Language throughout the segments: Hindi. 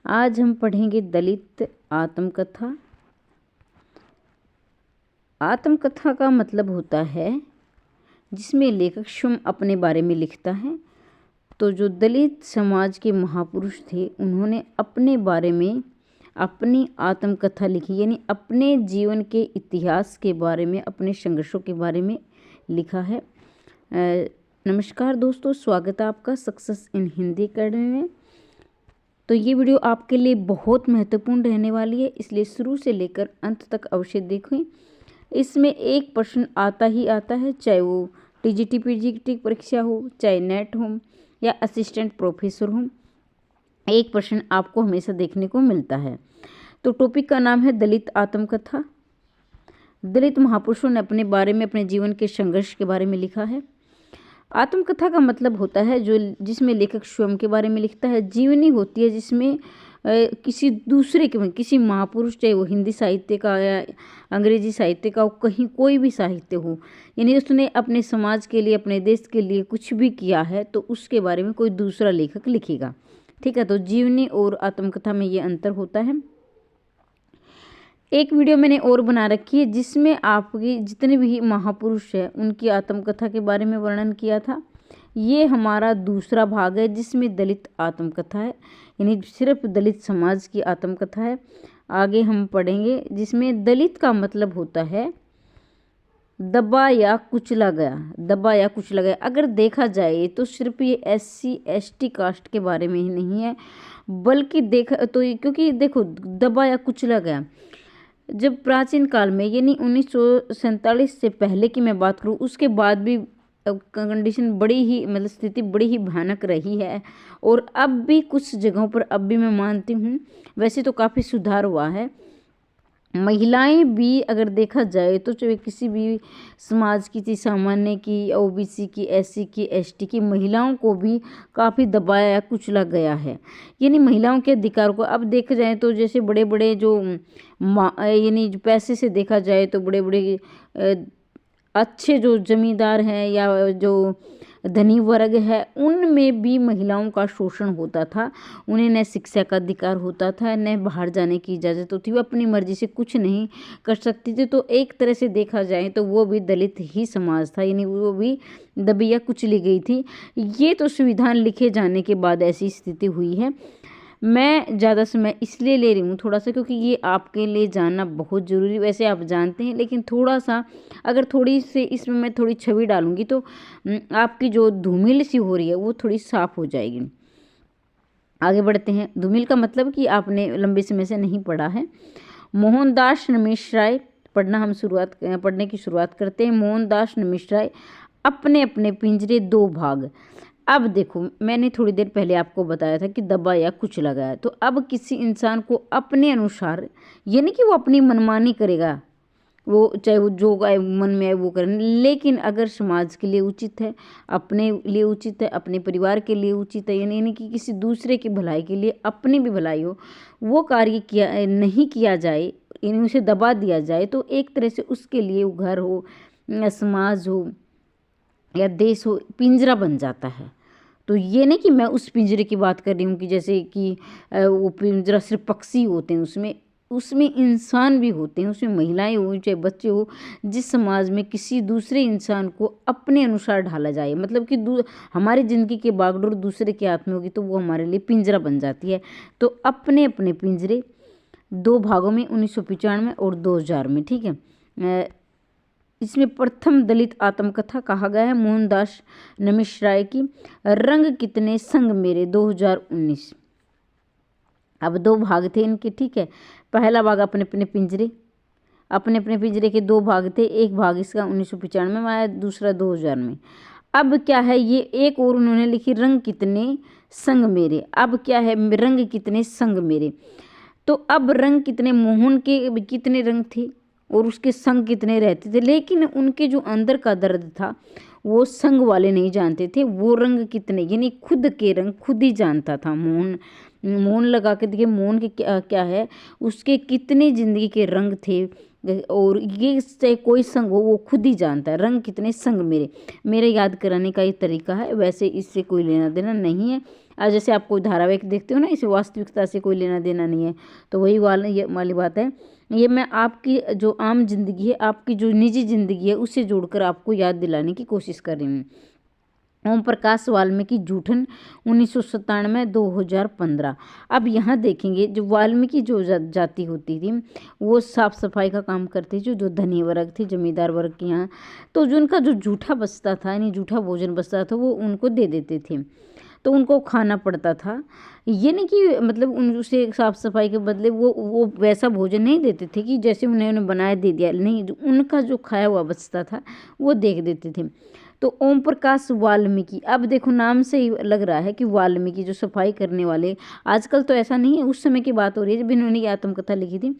आज हम पढ़ेंगे दलित आत्मकथा। आत्मकथा का मतलब होता है जिसमें लेखक स्वयं अपने बारे में लिखता है। तो जो दलित समाज के महापुरुष थे उन्होंने अपने बारे में अपनी आत्मकथा लिखी, यानी अपने जीवन के इतिहास के बारे में, अपने संघर्षों के बारे में लिखा है। नमस्कार दोस्तों, स्वागत है आपका सक्सेस इन हिंदी अकेडमी में। तो ये वीडियो आपके लिए बहुत महत्वपूर्ण रहने वाली है, इसलिए शुरू से लेकर अंत तक अवश्य देखें। इसमें एक प्रश्न आता ही आता है, चाहे वो टीजीटी पीजीटी परीक्षा हो, चाहे नेट हो या असिस्टेंट प्रोफेसर हो, एक प्रश्न आपको हमेशा देखने को मिलता है। तो टॉपिक का नाम है दलित आत्मकथा। दलित महापुरुषों ने अपने बारे में, अपने जीवन के संघर्ष के बारे में लिखा है। आत्मकथा का मतलब होता है जिसमें लेखक स्वयं के बारे में लिखता है। जीवनी होती है जिसमें किसी दूसरे के, किसी महापुरुष, चाहे वो हिंदी साहित्य का या अंग्रेजी साहित्य का हो, कहीं कोई भी साहित्य हो, यानी उसने अपने समाज के लिए, अपने देश के लिए कुछ भी किया है तो उसके बारे में कोई दूसरा लेखक लिखेगा। ठीक है, तो जीवनी और आत्मकथा में ये अंतर होता है। एक वीडियो मैंने और बना रखी है जिसमें आपकी जितने भी महापुरुष हैं उनकी आत्मकथा के बारे में वर्णन किया था। ये हमारा दूसरा भाग है जिसमें दलित आत्मकथा है, यानी सिर्फ दलित समाज की आत्मकथा है। आगे हम पढ़ेंगे जिसमें दलित का मतलब होता है दबा या कुचला गया। दबा या कुचला गया अगर देखा जाए तो सिर्फ ये SC ST कास्ट के बारे में ही नहीं है, बल्कि देखा तो क्योंकि देखो, दबा या कुचला गया जब प्राचीन काल में, यानी 1947 से पहले की मैं बात करूँ, उसके बाद भी कंडीशन बड़ी ही, मतलब स्थिति बड़ी ही भयानक रही है। और अब भी कुछ जगहों पर अब भी मैं मानती हूँ, वैसे तो काफ़ी सुधार हुआ है। महिलाएं भी अगर देखा जाए तो चाहे किसी भी समाज की थी, सामान्य की, OBC की, SC की, ST की, महिलाओं को भी काफ़ी दबाया या कुचला गया है। यानी महिलाओं के अधिकार को अब देखा जाए तो जैसे बड़े बड़े जो यानी जो पैसे से देखा जाए तो बड़े बड़े अच्छे जो जमींदार हैं या जो धनी वर्ग है, उनमें भी महिलाओं का शोषण होता था। उन्हें न शिक्षा का अधिकार होता था, न बाहर जाने की इजाज़त होती, वो अपनी मर्जी से कुछ नहीं कर सकती थी। तो एक तरह से देखा जाए तो वो भी दलित ही समाज था, यानी वो भी दबी या कुचली गई थी। ये तो संविधान लिखे जाने के बाद ऐसी स्थिति हुई है। मैं ज़्यादा समय इसलिए ले रही हूँ थोड़ा सा, क्योंकि ये आपके लिए जानना बहुत ज़रूरी, वैसे आप जानते हैं, लेकिन थोड़ा सा अगर थोड़ी से इसमें मैं थोड़ी छवि डालूंगी तो आपकी जो धूमिल सी हो रही है वो थोड़ी साफ हो जाएगी। आगे बढ़ते हैं। धूमिल का मतलब कि आपने लंबे समय से नहीं पढ़ा है। मोहनदास नमिश पढ़ने की शुरुआत करते हैं। मोहनदास नमिश राय, अपने अपने पिंजरे दो भाग। अब देखो, मैंने थोड़ी देर पहले आपको बताया था कि दबा या कुचला गया, तो अब किसी इंसान को अपने अनुसार, यानी कि वो अपनी मनमानी करेगा, वो चाहे वो जो मन में आए वो करें, लेकिन अगर समाज के लिए उचित है, अपने लिए उचित है, अपने परिवार के लिए उचित है, यानी कि किसी दूसरे की भलाई के लिए, अपनी भी भलाई हो, वो कार्य किया नहीं किया जाए, यानी उसे दबा दिया जाए, तो एक तरह से उसके लिए वो घर हो या समाज हो या देश हो, पिंजरा बन जाता है। तो ये नहीं कि मैं उस पिंजरे की बात कर रही हूँ कि जैसे कि वो पिंजरा सिर्फ पक्षी होते हैं, उसमें इंसान भी होते हैं, उसमें महिलाएं हो, चाहे बच्चे हो। जिस समाज में किसी दूसरे इंसान को अपने अनुसार ढाला जाए, मतलब कि हमारी ज़िंदगी की बागडोर दूसरे के हाथ में होगी, तो वो हमारे लिए पिंजरा बन जाती है। तो अपने अपने पिंजरे दो भागों में, 1995 और 2000 में। ठीक है, इसमें प्रथम दलित आत्मकथा कहा गया है मोहनदास नमिश राय की, रंग कितने संग मेरे, 2019। अब दो भाग थे इनके। ठीक है, पहला भाग अपने अपने पिंजरे के दो भाग थे। एक भाग इसका 1995 में आया, दूसरा 2000 में। अब क्या है, ये एक और उन्होंने लिखी, रंग कितने संग मेरे। अब क्या है, रंग कितने संग मेरे, तो अब रंग कितने, मोहन के कितने रंग थे और उसके संग कितने रहते थे, लेकिन उनके जो अंदर का दर्द था वो संग वाले नहीं जानते थे। वो रंग कितने, यानी खुद के रंग खुद ही जानता था। मोहन लगा के देखिए, मोहन के क्या है, उसके कितने जिंदगी के रंग थे, और ये चाहे कोई संग हो वो खुद ही जानता है। रंग कितने संग मेरे याद कराने का ये तरीका है, वैसे इससे कोई लेना देना नहीं है। जैसे आप कोई धारावाहिक देखते हो ना, इसे वास्तविकता से कोई लेना देना नहीं है, तो वही वाली बात है। ये मैं आपकी जो आम जिंदगी है, आपकी जो निजी जिंदगी है, उससे जोड़कर आपको याद दिलाने की कोशिश कर रही हूँ। ओम प्रकाश वाल्मीकि जूठन 1997-2015। अब यहाँ देखेंगे जो वाल्मीकि जो जाति होती थी वो साफ सफाई का काम करती थी, जो धनी वर्ग थी, जमींदार वर्ग के यहाँ, तो जो उनका जो जूठा बचता था यानी जूठा भोजन बचता था वो उनको दे देते थे, तो उनको खाना पड़ता था। ये नहीं कि मतलब उनसे साफ सफाई के बदले वो वैसा भोजन नहीं देते थे कि जैसे उन्हें बनाया दे दिया, नहीं, उनका जो खाया हुआ बचता था वो दे देते थे। तो ओम प्रकाश वाल्मीकि, अब देखो नाम से ही लग रहा है कि वाल्मीकि जो सफाई करने वाले, आजकल तो ऐसा नहीं है, उस समय की बात हो रही है जब इन्होंने ये आत्मकथा लिखी थी।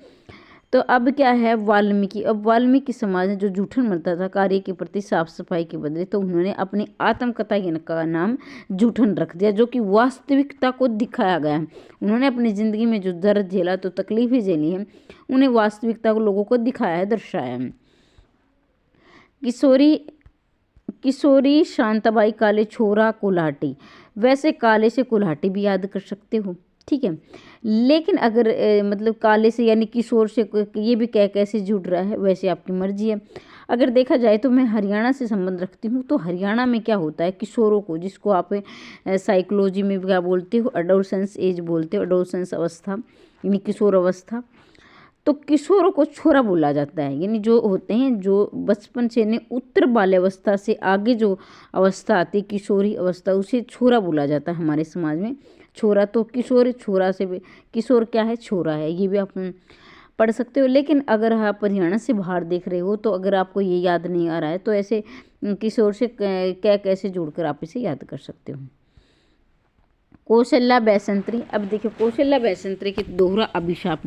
तो अब क्या है वाल्मीकि, अब वाल्मीकि समाज ने जो जूठन मरता था कार्य के प्रति साफ सफाई के बदले, तो उन्होंने अपनी आत्मकथा का नाम जूठन रख दिया, जो कि वास्तविकता को दिखाया गया है। उन्होंने अपनी ज़िंदगी में जो दर्द झेला, तो तकलीफें झेली हैं, उन्हें वास्तविकता को लोगों को दिखाया है, दर्शाया है। किशोरी शांताबाई काले छोरा कुल्हाटी, वैसे काले से कुल्हाटी भी याद कर सकते हो, ठीक है, लेकिन अगर मतलब काले से यानी किशोर से ये भी कैसे जुड़ रहा है, वैसे आपकी मर्जी है। अगर देखा जाए तो मैं हरियाणा से संबंध रखती हूँ, तो हरियाणा में क्या होता है, किशोरों को, जिसको आप साइकोलॉजी में क्या बोलते हो, एडोलसेंस एज बोलते हो, एडोलसेंस अवस्था यानी किशोर अवस्था, तो किशोरों को छोरा बोला जाता है, यानी जो होते हैं जो बचपन से ने उत्तर बाल्यावस्था से आगे जो अवस्था आती है किशोरी अवस्था, उसे छोरा बोला जाता है हमारे समाज में। छोरा तो किशोर, छोरा से भी किशोर क्या है, छोरा है, ये भी आप पढ़ सकते हो। लेकिन अगर आप हरियाणा से बाहर देख रहे हो, तो अगर आपको ये याद नहीं आ रहा है, तो ऐसे किशोर से क्या कैसे जोड़कर आप इसे याद कर सकते हो। कौशल्या बैसंत्री, अब देखिए कौशल्या बैसंत्री की दोहरा अभिशाप,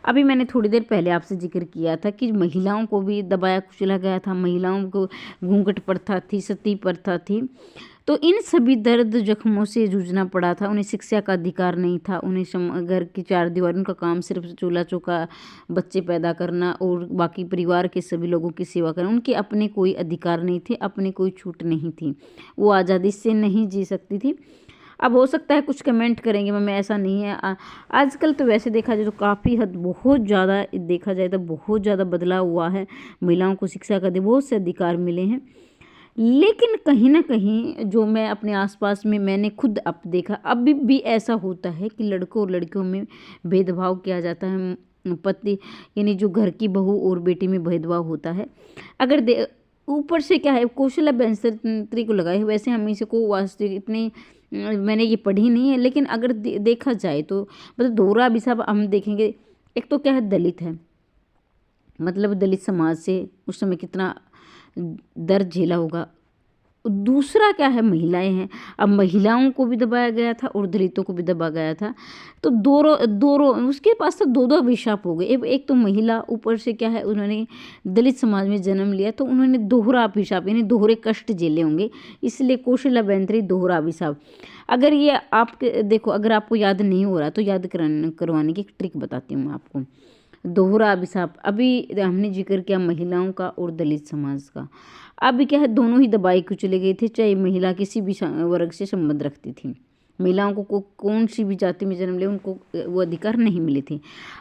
अभी मैंने थोड़ी देर पहले आपसे जिक्र किया था कि महिलाओं को भी दबाया कुचला गया था, महिलाओं को घूंघट प्रथा थी, सती प्रथा थी, तो इन सभी दर्द जख्मों से जूझना पड़ा था। उन्हें शिक्षा का अधिकार नहीं था, उन्हें घर की चार दीवार, उनका काम सिर्फ चूल्हा चौका, बच्चे पैदा करना और बाकी परिवार के सभी लोगों की सेवा करना, उनके अपने कोई अधिकार नहीं थे, अपनी कोई छूट नहीं थी, वो आज़ादी से नहीं जी सकती थी। अब हो सकता है कुछ कमेंट करेंगे मैं ऐसा नहीं है, आजकल तो वैसे देखा जाए तो काफ़ी हद बहुत ज़्यादा देखा जाए तो बहुत ज़्यादा बदलाव हुआ है, महिलाओं को शिक्षा का बहुत से अधिकार मिले हैं, लेकिन कहीं ना कहीं जो मैं अपने आसपास में मैंने खुद अब देखा, अभी भी ऐसा होता है कि लड़कों और लड़कियों में भेदभाव किया जाता है, पति यानी जो घर की बहू और बेटी में भेदभाव होता है। अगर ऊपर से क्या है, कौशल्या बैसंत्री को लगाए, वैसे हम इसे को वास्तविक इतनी मैंने ये पढ़ी नहीं है, लेकिन अगर देखा जाए तो मतलब दोहरा अभिशाप हम देखेंगे, एक तो क्या है दलित है, मतलब दलित समाज से उस समय कितना दर्द झेला होगा। दूसरा क्या है, महिलाएं हैं, अब महिलाओं को भी दबाया गया था और दलितों को भी दबा गया था, तो दोनों उसके पास तो दो अभिशाप हो गए। एक तो महिला, ऊपर से क्या है उन्होंने दलित समाज में जन्म लिया, तो उन्होंने दोहरा अभिशाप यानी दोहरे कष्ट झेले होंगे, इसलिए कौशल्या बैसंत्री दोहरा अभिशाप। अगर ये आप देखो, अगर आपको याद नहीं हो रहा तो याद करवाने की एक ट्रिक बताती हूँ मैं आपको। दोहरा अभिशाप, अभी हमने जिक्र किया महिलाओं का और दलित समाज का, अब क्या है दोनों ही दबाई कुचले गए थे, चाहे महिला किसी भी वर्ग से संबंध रखती थी, महिलाओं को कौन सी भी जाति में जन्म ले उनको वो अधिकार नहीं मिले थे।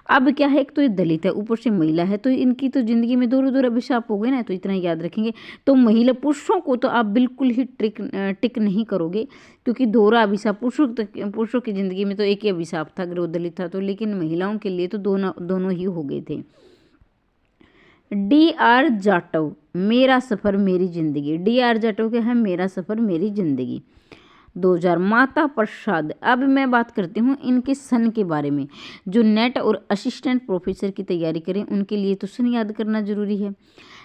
अब क्या है, एक तो ये दलित है, ऊपर से महिला है, तो इनकी तो जिंदगी में दो अभिशाप हो गए ना, तो इतना याद रखेंगे। तो महिला पुरुषों को तो आप बिल्कुल ही टिक नहीं करोगे, क्योंकि दोहरा अभिशाप पुरुषों की जिंदगी में तो एक ही अभिशाप था अगर वो दलित था तो, लेकिन महिलाओं के लिए तो दोनों ही हो गए थे। D.R. जाटव, मेरा सफ़र मेरी ज़िंदगी, D.R. जाटव क्या है, मेरा सफ़र मेरी ज़िंदगी 2000। माता प्रसाद, अब मैं बात करती हूँ इनके सन के बारे में, जो नेट और असिस्टेंट प्रोफेसर की तैयारी करें उनके लिए तो सन याद करना ज़रूरी है,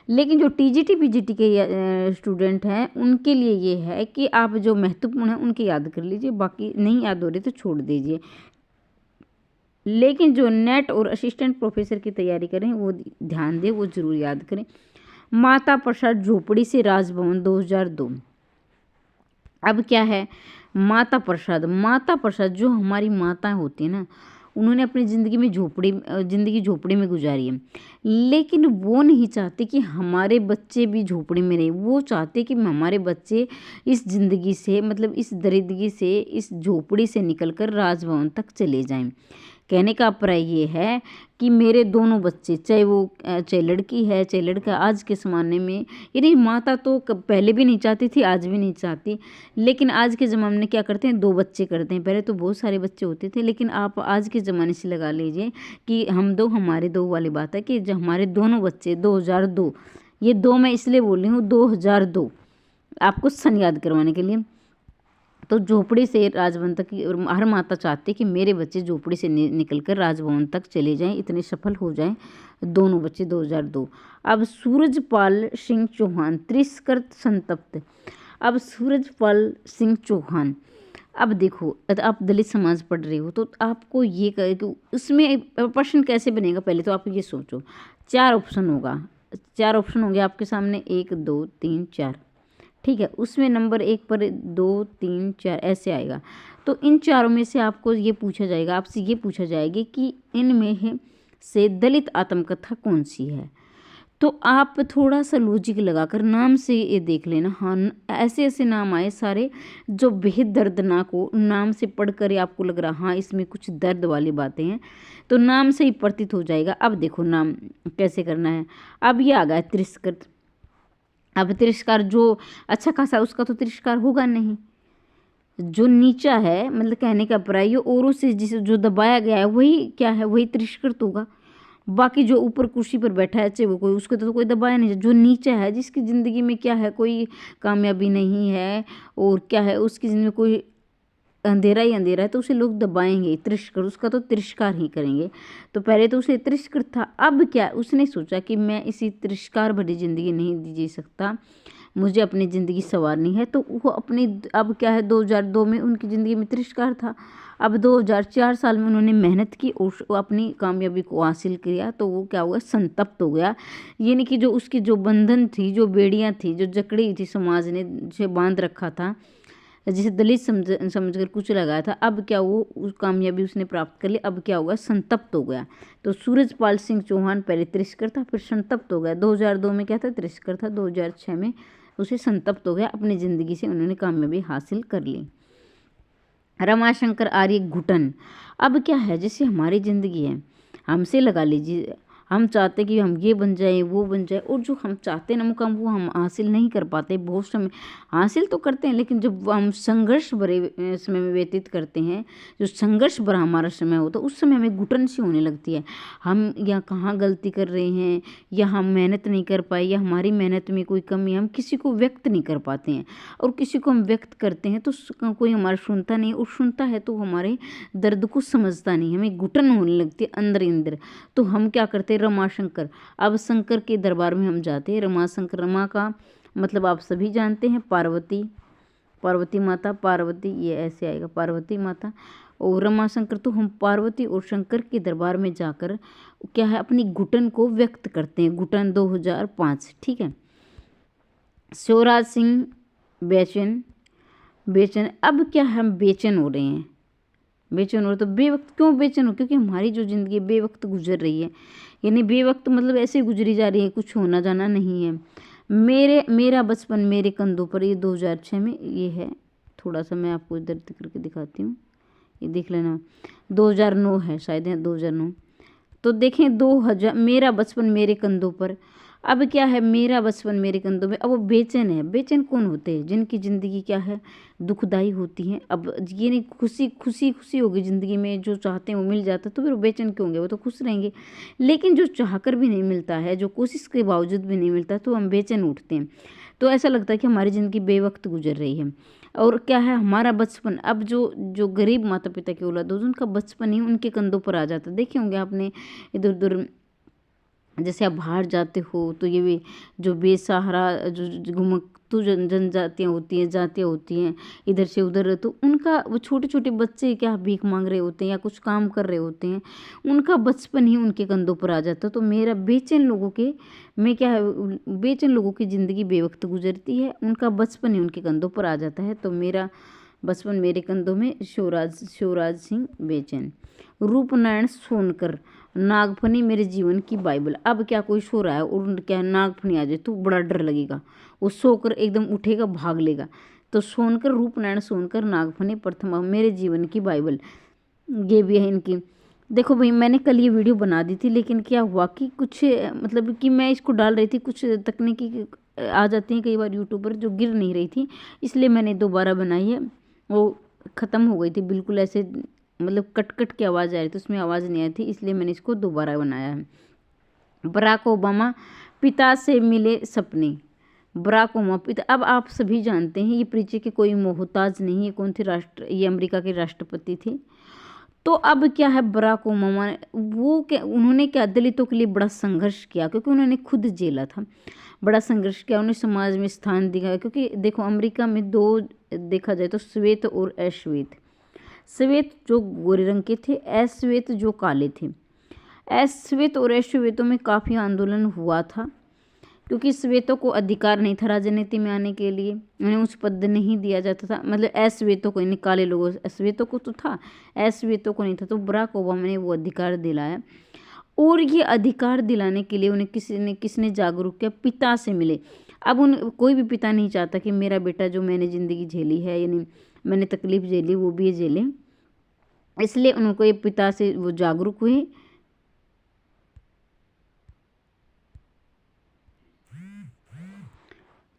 लेकिन जो TGT PGT के स्टूडेंट हैं उनके लिए ये है कि आप जो महत्वपूर्ण हैं उनके याद कर लीजिए, बाकी नहीं याद हो रहे तो छोड़ दीजिए, लेकिन जो नेट और असिस्टेंट प्रोफेसर की तैयारी करें वो ध्यान दें, वो जरूर याद करें। माता प्रसाद झोपड़ी से राजभवन 2002। अब क्या है, माता प्रसाद जो हमारी माताएं होती हैं ना, उन्होंने अपनी ज़िंदगी झोपड़ी में गुजारी है, लेकिन वो नहीं चाहते कि हमारे बच्चे भी झोपड़ी में रहें। वो चाहते कि हमारे बच्चे इस ज़िंदगी से, मतलब इस दरिद्री से, इस झोपड़ी से निकल कर राजभवन तक चले जाएं। कहने का अभिप्राय ये है कि मेरे दोनों बच्चे, चाहे लड़की है चाहे लड़का, आज के ज़माने में, यानी माता तो पहले भी नहीं चाहती थी, आज भी नहीं चाहती, लेकिन आज के ज़माने में क्या करते हैं, 2 बच्चे करते हैं। पहले तो बहुत सारे बच्चे होते थे, लेकिन आप आज के ज़माने से लगा लीजिए कि हम 2 हमारे 2 वाली बात है कि जो हमारे दोनों बच्चे 2002, ये 2 मैं इसलिए बोल रही हूँ 2002, आपको सन याद करवाने के लिए। तो झोपड़ी से राजभवन तक हर माता चाहती है कि मेरे बच्चे झोपड़ी से निकलकर राजभवन तक चले जाएं, इतने सफल हो जाएं, दोनों बच्चे 2002। अब सूरजपाल सिंह चौहान, तिरस्कृत संतप्त। अब सूरजपाल सिंह चौहान, अब देखो, आप दलित समाज पढ़ रहे हो तो आपको ये कहे कि उसमें प्रश्न कैसे बनेगा। पहले तो आप ये सोचो, 4 ऑप्शन होंगे आपके सामने, 1 2 3 4, ठीक है। उसमें नंबर 1 पर 2 3 4 ऐसे आएगा। तो इन चारों में से आपको ये पूछा जाएगा, आपसे ये पूछा जाएगा कि इनमें से दलित आत्मकथा कौन सी है। तो आप थोड़ा सा लॉजिक लगाकर नाम से ये देख लेना। हाँ, ऐसे ऐसे नाम आए सारे जो बेहद दर्दनाक हो, नाम से पढ़कर आपको लग रहा हाँ इसमें कुछ दर्द वाली बातें हैं, तो नाम से ही प्रतीत हो जाएगा। अब देखो नाम कैसे करना है। अब ये आ गया तिरस्कृत। अब तिरस्कार जो अच्छा खासा, उसका तो तिरस्कार होगा नहीं। जो नीचा है, मतलब कहने का अभिप्राय औरों से जिसे जो दबाया गया है वही क्या है, वही तिरस्कृत होगा। बाकी जो ऊपर कुर्सी पर बैठा है, चाहे वो कोई, उसको तो कोई दबाया नहीं। जो नीचा है, जिसकी ज़िंदगी में क्या है, कोई कामयाबी नहीं है और क्या है, उसकी ज़िंदगी में कोई अंधेरा ही अंधेरा है, तो उसे लोग दबाएंगे, तिरस्कार, उसका तो तिरस्कार ही करेंगे। तो पहले तो उसे तिरस्कृत था। अब क्या, उसने सोचा कि मैं इसी तिरस्कार भरी ज़िंदगी नहीं जी सकता, मुझे अपनी ज़िंदगी संवारनी है। तो वो अपनी, अब क्या है, 2002 में उनकी ज़िंदगी में तिरस्कार था। अब 2004 साल में उन्होंने मेहनत की और अपनी कामयाबी को हासिल किया। तो वो क्या हुआ, संतप्त हो गया। यानी कि जो उसकी जो बंधन थी, जो बेड़ियाँ थी, जो जकड़ी थी, समाज ने जिसे बांध रखा था, जिसे दलित समझकर कुछ लगाया था, अब क्या, वो उस कामयाबी उसने प्राप्त कर ली। अब क्या होगा, संतप्त हो गया। तो सूरजपाल सिंह चौहान पहले तिरस्कृत था, फिर संतप्त हो गया। 2002 में क्या था, तिरस्कृत था। 2006 में उसे संतप्त हो गया, अपनी ज़िंदगी से उन्होंने कामयाबी हासिल कर ली। रमाशंकर आर्य घुटन। अब क्या है, जैसे हमारी ज़िंदगी है, हमसे लगा लीजिए, हम चाहते कि हम ये बन जाए, वो बन जाए, और जो हम चाहते हैं ना मुकाम, वो हम हासिल नहीं कर पाते। बहुत समय हासिल तो करते हैं, लेकिन जब हम संघर्ष भरे समय में व्यतीत करते हैं, जो संघर्ष भरा हमारा समय होता है, उस समय हमें घुटन सी होने लगती है। हम या कहाँ गलती कर रहे हैं, या हम मेहनत नहीं कर पाए, या हमारी मेहनत में कोई कमी, हम किसी को व्यक्त नहीं कर पाते हैं। और किसी को हम व्यक्त करते हैं तो कोई हमारा सुनता नहीं, और सुनता है तो हमारे दर्द को समझता नहीं, हमें घुटन होने लगती है अंदर ही अंदर। तो हम क्या करते हैं, रमाशंकर, अब शंकर के दरबार में हम जाते हैं। रमाशंकर, रमा का मतलब आप सभी जानते हैं, पार्वती, पार्वती माता, पार्वती ये ऐसे आएगा, पार्वती माता। और रमाशंकर, तो हम पार्वती और शंकर के दरबार में जाकर क्या है, अपनी घुटन को व्यक्त करते हैं। घुटन 2005, ठीक है। शिवराज सिंह बेचैन। अब क्या, हम बेचैन हो रहे हैं, बेचैन हो, तो बेवक्त क्यों बेचैन हो, क्योंकि हमारी जो ज़िंदगी बेवक्त गुजर रही है। यानी बेवक्त मतलब ऐसे गुजरी जा रही है, कुछ होना जाना नहीं है। मेरा बचपन मेरे कंधों पर, ये 2006 में ये है। थोड़ा सा मैं आपको इधर करके दिखाती हूँ, ये देख लेना। 2009 है शायद, है 2009। तो देखें 2000, मेरा बचपन मेरे कंधों पर। अब क्या है, मेरा बचपन मेरे कंधों में। अब वो बेचैन है। बेचैन कौन होते हैं, जिनकी ज़िंदगी क्या है, दुखदाई होती है। अब ये नहीं, खुशी होगी ज़िंदगी में, जो चाहते हैं वो मिल जाता है, तो फिर वो बेचैन क्यों होंगे, वो तो खुश रहेंगे। लेकिन जो चाहकर भी नहीं मिलता है, जो कोशिश के बावजूद भी नहीं मिलता, तो हम बेचैन उठते हैं। तो ऐसा लगता है कि हमारी ज़िंदगी बेवक्त गुजर रही है। और क्या है, हमारा बचपन, अब जो गरीब माता पिता की औलाद हो, उनका बचपन ही उनके कंधों पर आ जाता है। देखे होंगे आपने, इधर उधर जैसे आप बाहर जाते हो तो ये भी जो बेसहारा, जो घुमक्तू जनजातियाँ होती हैं, जातियाँ होती हैं इधर से उधर, तो उनका वो छोटे छोटे बच्चे क्या भीख मांग रहे होते हैं या कुछ काम कर रहे होते हैं, उनका बचपन ही उनके कंधों पर आ जाता है। तो मेरा बेचैन लोगों के में क्या है, बेचैन लोगों की ज़िंदगी बेवक्त गुजरती है, उनका बचपन ही उनके कंधों पर आ जाता है। तो मेरा बचपन मेरे कंधों में, शिवराज सिंह बेचैन। रूपनारायण सोनकर, नागफनी मेरे जीवन की बाइबल। अब क्या कोई सो रहा है और क्या नागफनी आ जाए तो बड़ा डर लगेगा, वो सोकर एकदम उठेगा, भाग लेगा। तो सोनकर, रूपनारायण सोनकर, नागफनी, प्रथमा मेरे जीवन की बाइबल, ये भी है इनकी। देखो भाई, मैंने कल ये वीडियो बना दी थी, लेकिन क्या हुआ कि कुछ मतलब कि मैं इसको डाल रही थी, कुछ तकनीकी आ जाती हैं कई बार यूट्यूब पर जो गिर नहीं रही थी, इसलिए मैंने दोबारा बनाई है। वो ख़त्म हो गई थी बिल्कुल, ऐसे मतलब कट कट की आवाज़ आ रही थी, उसमें आवाज़ नहीं आई थी, इसलिए मैंने इसको दोबारा बनाया है। बराक ओबामा, पिता से मिले सपने। बराक ओबामा पिता, अब आप सभी जानते हैं ये परिचय के कोई मोहताज नहीं है। कौन थे ये अमेरिका के राष्ट्रपति थे। तो अब क्या है, बराक ओबामा ने उन्होंने क्या दलितों के लिए बड़ा संघर्ष किया, क्योंकि उन्होंने खुद जेला था, बड़ा संघर्ष किया, उन्हें समाज में स्थान दिखाया। क्योंकि देखो अमेरिका में दो देखा जाए तो श्वेत और अश्वेत। श्वेत जो गोरे रंग के थे, अश्वेत जो काले थे। अश्वेत और अश्वेतों में काफ़ी आंदोलन हुआ था, क्योंकि श्वेतों को अधिकार नहीं था राजनीति में आने के लिए, उन्हें उच्च पद नहीं दिया जाता था। मतलब अश्वेतों को, यानी काले लोगों, अश्वेतों को तो था, अश्वेतों को नहीं था। तो बराक ओबामा ने वो अधिकार दिलाया, और ये अधिकार दिलाने के लिए उन्हें किसने जागरूक किया, पिता से मिले। अब कोई भी पिता नहीं चाहता कि मेरा बेटा, जो मैंने ज़िंदगी झेली है, यानी मैंने तकलीफ झेली, वो भी झेले, इसलिए उनको ये पिता से वो जागरूक हुए।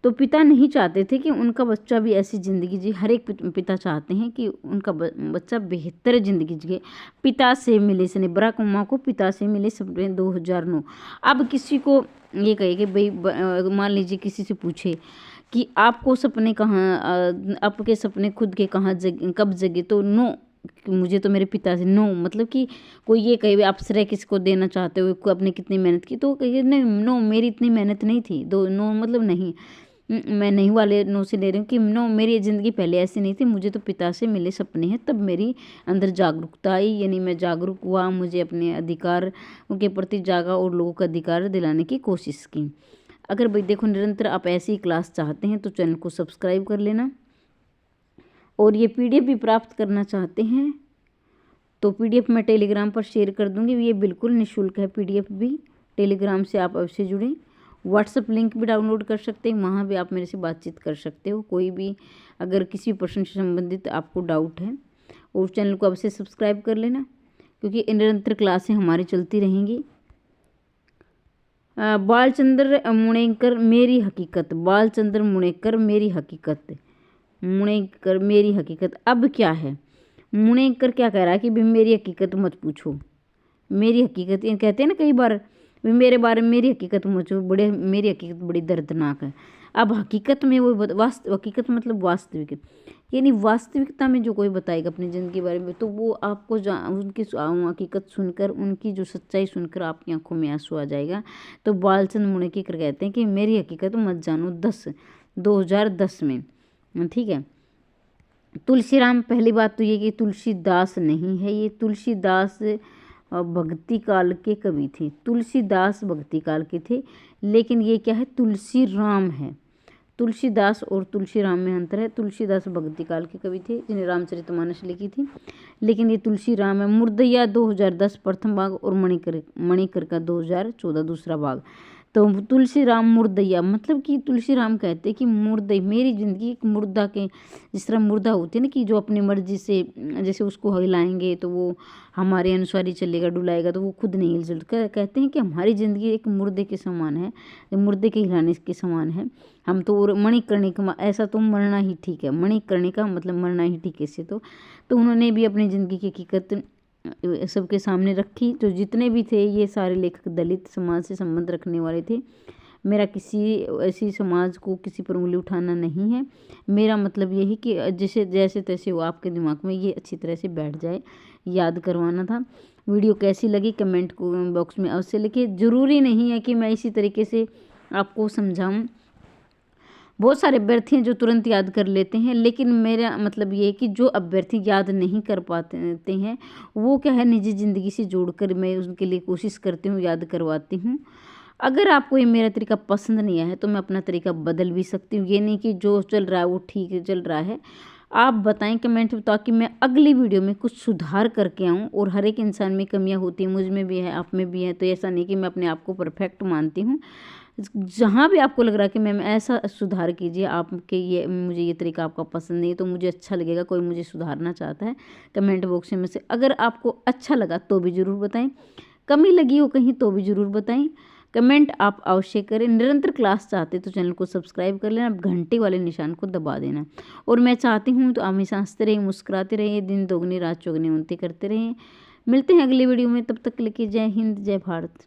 तो पिता नहीं चाहते थे कि उनका बच्चा भी ऐसी ज़िंदगी जिए। हर एक पिता चाहते हैं कि उनका बच्चा बेहतर ज़िंदगी जिए। पिता से मिले सपने, बराक ओबामा को पिता से मिले सपने 2009। अब किसी को ये कहे कि भाई, मान लीजिए किसी से पूछे कि आपको सपने कहाँ, आपके सपने खुद के कहाँ कब जगे, तो नो, मुझे तो मेरे पिता से। नो मतलब कि कोई ये कहे आप श्रेय किसको देना चाहते हो, आपने कितनी मेहनत की, तो कहिए नहीं, नो मेरी इतनी मेहनत नहीं थी। दो नो मतलब नहीं, मैं नहीं वाले नो से ले रही हूँ कि नो, मेरी ज़िंदगी पहले ऐसी नहीं थी, मुझे तो पिता से मिले सपने हैं, तब मेरी अंदर जागरूकता आई, यानी मैं जागरूक हुआ, मुझे अपने अधिकार के प्रति जागा और लोगों का अधिकार दिलाने की कोशिश की। अगर भाई देखो निरंतर आप ऐसी ही क्लास चाहते हैं तो चैनल को सब्सक्राइब कर लेना, और ये PDF भी प्राप्त करना चाहते हैं तो PDF मैं टेलीग्राम पर शेयर कर दूँगी। ये बिल्कुल निःशुल्क है, PDF भी। टेलीग्राम से आप अवश्य जुड़ें। व्हाट्सअप लिंक भी डाउनलोड कर सकते हैं, वहाँ भी आप मेरे से बातचीत कर सकते हो। कोई भी अगर किसी प्रश्न से संबंधित आपको डाउट है, और चैनल को अवश्य सब्सक्राइब कर लेना, क्योंकि निरंतर क्लासें हमारी चलती रहेंगी। बालचंद्र मुणेकर, मेरी हकीकत। बालचंद्र मुणेकर, मेरी हकीकत। मुणेकर, मेरी हकीकत। अब क्या है, मुणेकर क्या कह रहा है कि भाई मेरी हकीकत मत पूछो, मेरी हकीकत, ये कहते हैं ना कई बार, मेरे बारे में मेरी हकीकत मुझे बड़े, मेरी हकीकत बड़ी दर्दनाक है। अब हकीकत में वो हकीकत मतलब वास्तविक, यानी वास्तविकता में जो कोई बताएगा अपनी ज़िंदगी के बारे में, तो वो आपको उनकी हकीकत सुनकर, उनकी जो सच्चाई सुनकर आपकी आंखों में आंसू आ जाएगा। तो बालचंद मुणेकर कहते हैं कि मेरी हकीकत मत जानो। 2010 में, ठीक है। तुलसीराम, पहली बात तो ये कि तुलसीदास नहीं है, ये तुलसीदास भक्ति काल के कवि थे। तुलसीदास भक्ति काल के थे, लेकिन ये क्या है, तुलसी राम है। तुलसीदास और तुलसीराम में अंतर है। तुलसीदास भक्ति काल के कवि थे जिन्हें रामचरितमानस लिखी थी, लेकिन ये तुलसीराम है। मुर्दैया 2010 प्रथम भाग, और मणिकर का 2014 दूसरा भाग। तो तुलसीराम मुर्दैया मतलब कि तुलसीराम कहते हैं कि मुर्दै, मेरी ज़िंदगी एक मुर्दा के, जिस तरह मुर्दा होते हैं ना कि जो अपनी मर्जी से, जैसे उसको हिलाएंगे तो वो हमारे अनुसार ही चलेगा, डुलाएगा तो वो खुद नहीं हिल सकता। कहते हैं कि हमारी ज़िंदगी एक मुर्दे के समान है, मुर्दे के हिलाने के समान है। हम तो मणिकर्णिका, ऐसा तो मरना ही ठीक है, मणिकर्णिका मतलब मरना ही ठीक है। इससे तो उन्होंने भी अपनी ज़िंदगी की हकीकत सबके सामने रखी। तो जितने भी थे ये सारे लेखक दलित समाज से संबंध रखने वाले थे। मेरा किसी ऐसी समाज को किसी पर उंगली उठाना नहीं है। मेरा मतलब ये है कि जैसे तैसे वो आपके दिमाग में ये अच्छी तरह से बैठ जाए, याद करवाना था। वीडियो कैसी लगी कमेंट बॉक्स में अवश्य लिखिए। ज़रूरी नहीं है कि मैं इसी तरीके से आपको समझाऊँ। बहुत सारे अभ्यर्थी हैं जो तुरंत याद कर लेते हैं, लेकिन मेरा मतलब ये है कि जो अभ्यर्थी याद नहीं कर पाते हैं वो क्या है, निजी ज़िंदगी से जोड़कर मैं उनके लिए कोशिश करती हूँ, याद करवाती हूँ। अगर आपको ये मेरा तरीका पसंद नहीं आया है तो मैं अपना तरीका बदल भी सकती हूँ। ये नहीं कि जो चल रहा है वो ठीक चल रहा है। आप बताएं कमेंट में, ताकि मैं अगली वीडियो में कुछ सुधार करके आऊँ। और हर एक इंसान में कमियां होती हैं, मुझ में भी है, आप में भी है, तो ऐसा नहीं कि मैं अपने आप को परफेक्ट मानती हूँ। जहाँ भी आपको लग रहा है कि मैम ऐसा सुधार कीजिए, आपके ये मुझे ये तरीका आपका पसंद नहीं है, तो मुझे अच्छा लगेगा, कोई मुझे सुधारना चाहता है, कमेंट बॉक्स में से अगर आपको अच्छा लगा तो भी ज़रूर बताएं, कमी लगी हो कहीं तो भी ज़रूर बताएं। कमेंट आप अवश्य करें। निरंतर क्लास चाहते तो चैनल को सब्सक्राइब कर लेना, घंटे वाले निशान को दबा देना। और मैं चाहती हूँ तो हमेशा हंसते रहें, मुस्कुराते रहें, दिन दोगुनी रात चौगुनी उन्नति करते रहें। मिलते हैं अगली वीडियो में, तब तक के लिए जय हिंद, जय भारत।